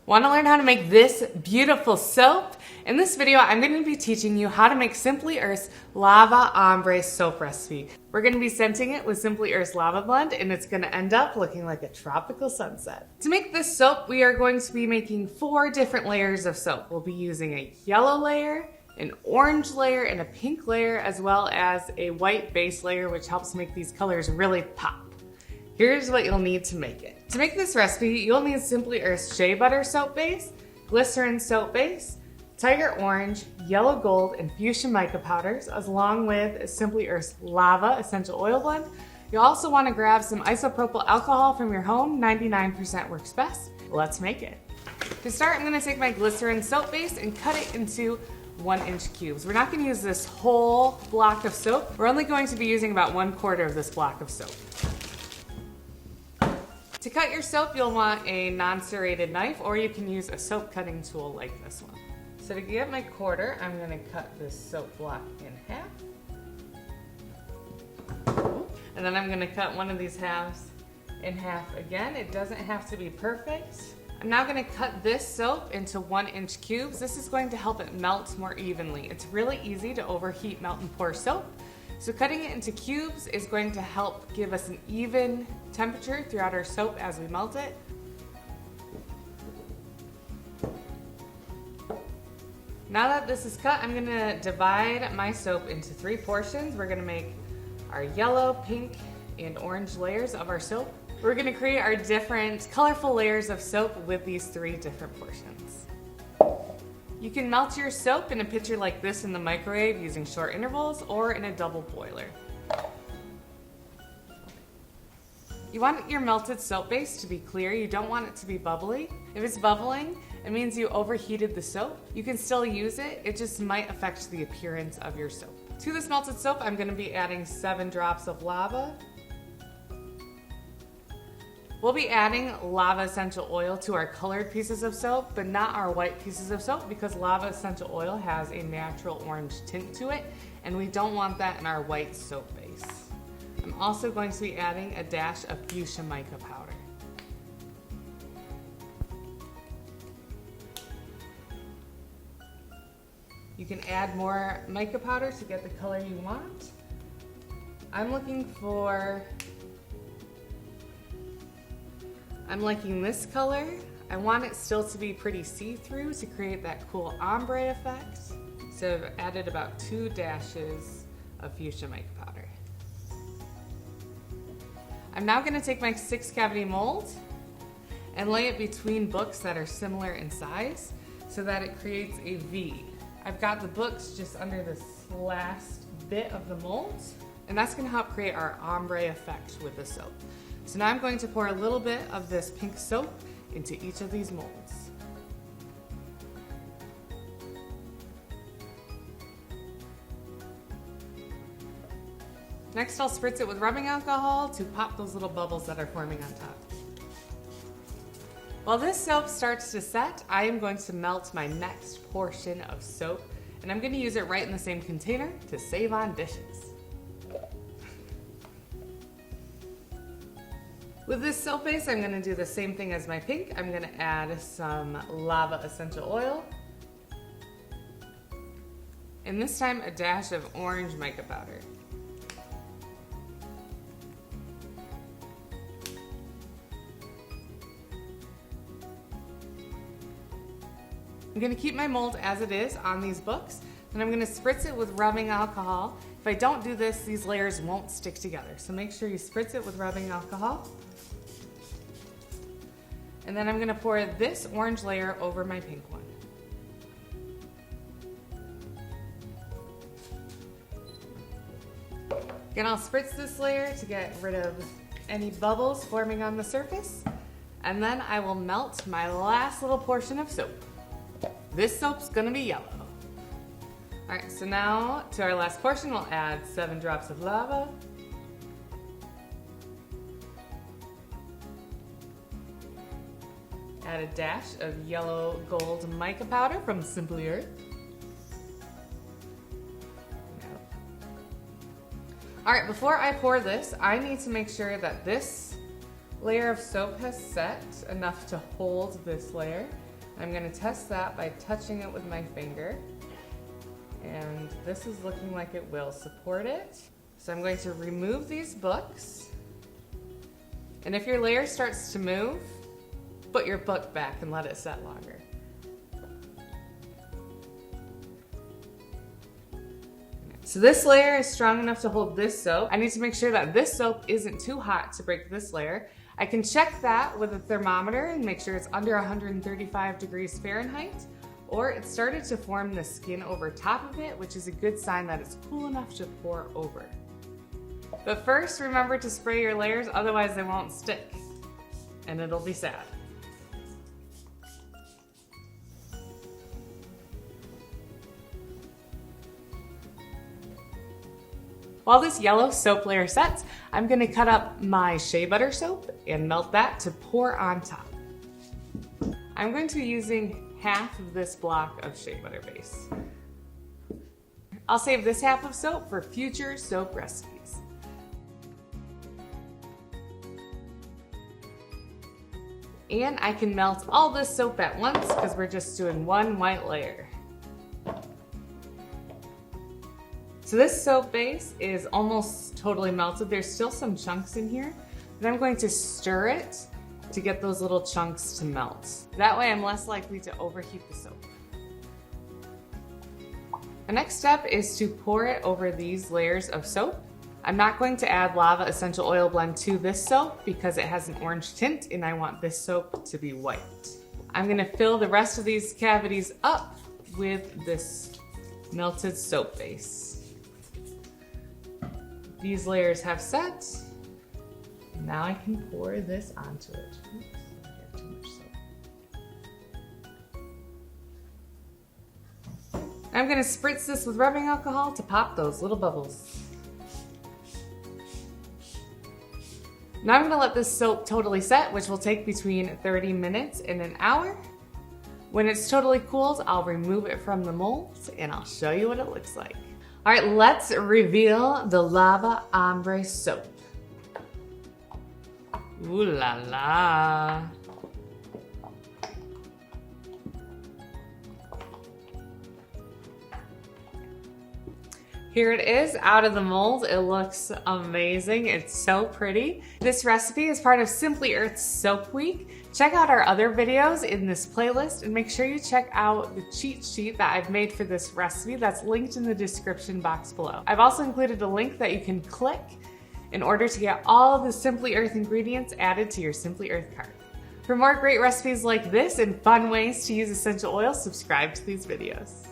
Want to learn how to make this beautiful soap? In this video, I'm going to be teaching you how to make Simply Earth's Lava Ombre soap recipe. We're going to be scenting it with Simply Earth's Lava Blend, and it's going to end up looking like a tropical sunset. To make this soap, we are going to be making 4 different layers of soap. We'll be using a yellow layer, an orange layer, and a pink layer, as well as a white base layer, which helps make these colors really pop. Here's what you'll need to make it. To make this recipe, you'll need Simply Earth's Shea Butter soap base, glycerin soap base, tiger orange, yellow gold, and fuchsia mica powders, along with Simply Earth's Lava essential oil blend. You'll also want to grab some isopropyl alcohol from your home. 99% works best. Let's make it. To start, I'm going to take my glycerin soap base and cut it into 1-inch cubes. We're not going to use this whole block of soap. We're only going to be using about 1/4 of this block of soap. To cut your soap, you'll want a non-serrated knife, or you can use a soap cutting tool like this one. So to get my quarter, I'm going to cut this soap block in half. And then I'm going to cut one of these halves in half again. It doesn't have to be perfect. I'm now going to cut this soap into 1-inch cubes. This is going to help it melt more evenly. It's really easy to overheat, melt, and pour soap. So cutting it into cubes is going to help give us an even temperature throughout our soap as we melt it. Now that this is cut, I'm gonna divide my soap into 3 portions. We're gonna make our yellow, pink, and orange layers of our soap. We're gonna create our different colorful layers of soap with these 3 different portions. You can melt your soap in a pitcher like this in the microwave using short intervals, or in a double boiler. You want your melted soap base to be clear. You don't want it to be bubbly. If it's bubbling, it means you overheated the soap. You can still use it, it just might affect the appearance of your soap. To this melted soap, I'm going to be adding 7 drops of lava. We'll be adding lava essential oil to our colored pieces of soap, but not our white pieces of soap, because lava essential oil has a natural orange tint to it, and we don't want that in our white soap base. I'm also going to be adding a dash of fuchsia mica powder. You can add more mica powder to get the color you want. I'm liking this color. I want it still to be pretty see-through to create that cool ombre effect. So I've added about 2 dashes of fuchsia mica powder. I'm now going to take my 6-cavity mold and lay it between books that are similar in size so that it creates a V. I've got the books just under this last bit of the mold, and that's going to help create our ombre effect with the soap. So now I'm going to pour a little bit of this pink soap into each of these molds. Next, I'll spritz it with rubbing alcohol to pop those little bubbles that are forming on top. While this soap starts to set, I am going to melt my next portion of soap, and I'm going to use it right in the same container to save on dishes. With this soap base, I'm going to do the same thing as my pink. I'm going to add some lava essential oil, and this time a dash of orange mica powder. I'm going to keep my mold as it is on these books, and I'm going to spritz it with rubbing alcohol. If I don't do this, these layers won't stick together, so make sure you spritz it with rubbing alcohol. And then I'm going to pour this orange layer over my pink one. Again, I'll spritz this layer to get rid of any bubbles forming on the surface, and then I will melt my last little portion of soap. This soap's gonna be yellow. All right, so now to our last portion, we'll add 7 drops of lava. Add a dash of yellow gold mica powder from Simply Earth. All right, before I pour this, I need to make sure that this layer of soap has set enough to hold this layer. I'm gonna test that by touching it with my finger. And this is looking like it will support it. So I'm going to remove these books. And if your layer starts to move, put your book back and let it set longer. So this layer is strong enough to hold this soap. I need to make sure that this soap isn't too hot to break this layer. I can check that with a thermometer and make sure it's under 135 degrees Fahrenheit, or it started to form the skin over top of it, which is a good sign that it's cool enough to pour over. But first, remember to spray your layers, otherwise they won't stick, and it'll be sad. While this yellow soap layer sets, I'm gonna cut up my shea butter soap and melt that to pour on top. I'm going to be using half of this block of shea butter base. I'll save this half of soap for future soap recipes. And I can melt all this soap at once because we're just doing one white layer. So this soap base is almost totally melted. There's still some chunks in here, but I'm going to stir it to get those little chunks to melt. That way I'm less likely to overheat the soap. The next step is to pour it over these layers of soap. I'm not going to add lava essential oil blend to this soap because it has an orange tint and I want this soap to be white. I'm gonna fill the rest of these cavities up with this melted soap base. These layers have set. Now I can pour this onto it. Oops, I have too much soap. I'm gonna spritz this with rubbing alcohol to pop those little bubbles. Now I'm gonna let this soap totally set, which will take between 30 minutes and an hour. When it's totally cooled, I'll remove it from the molds and I'll show you what it looks like. All right, let's reveal the Lava Ombre soap. Ooh la la. Here it is out of the mold. It looks amazing. It's so pretty. This recipe is part of Simply Earth's Soap Week. Check out our other videos in this playlist and make sure you check out the cheat sheet that I've made for this recipe that's linked in the description box below. I've also included a link that you can click in order to get all of the Simply Earth ingredients added to your Simply Earth cart. For more great recipes like this and fun ways to use essential oils, subscribe to these videos.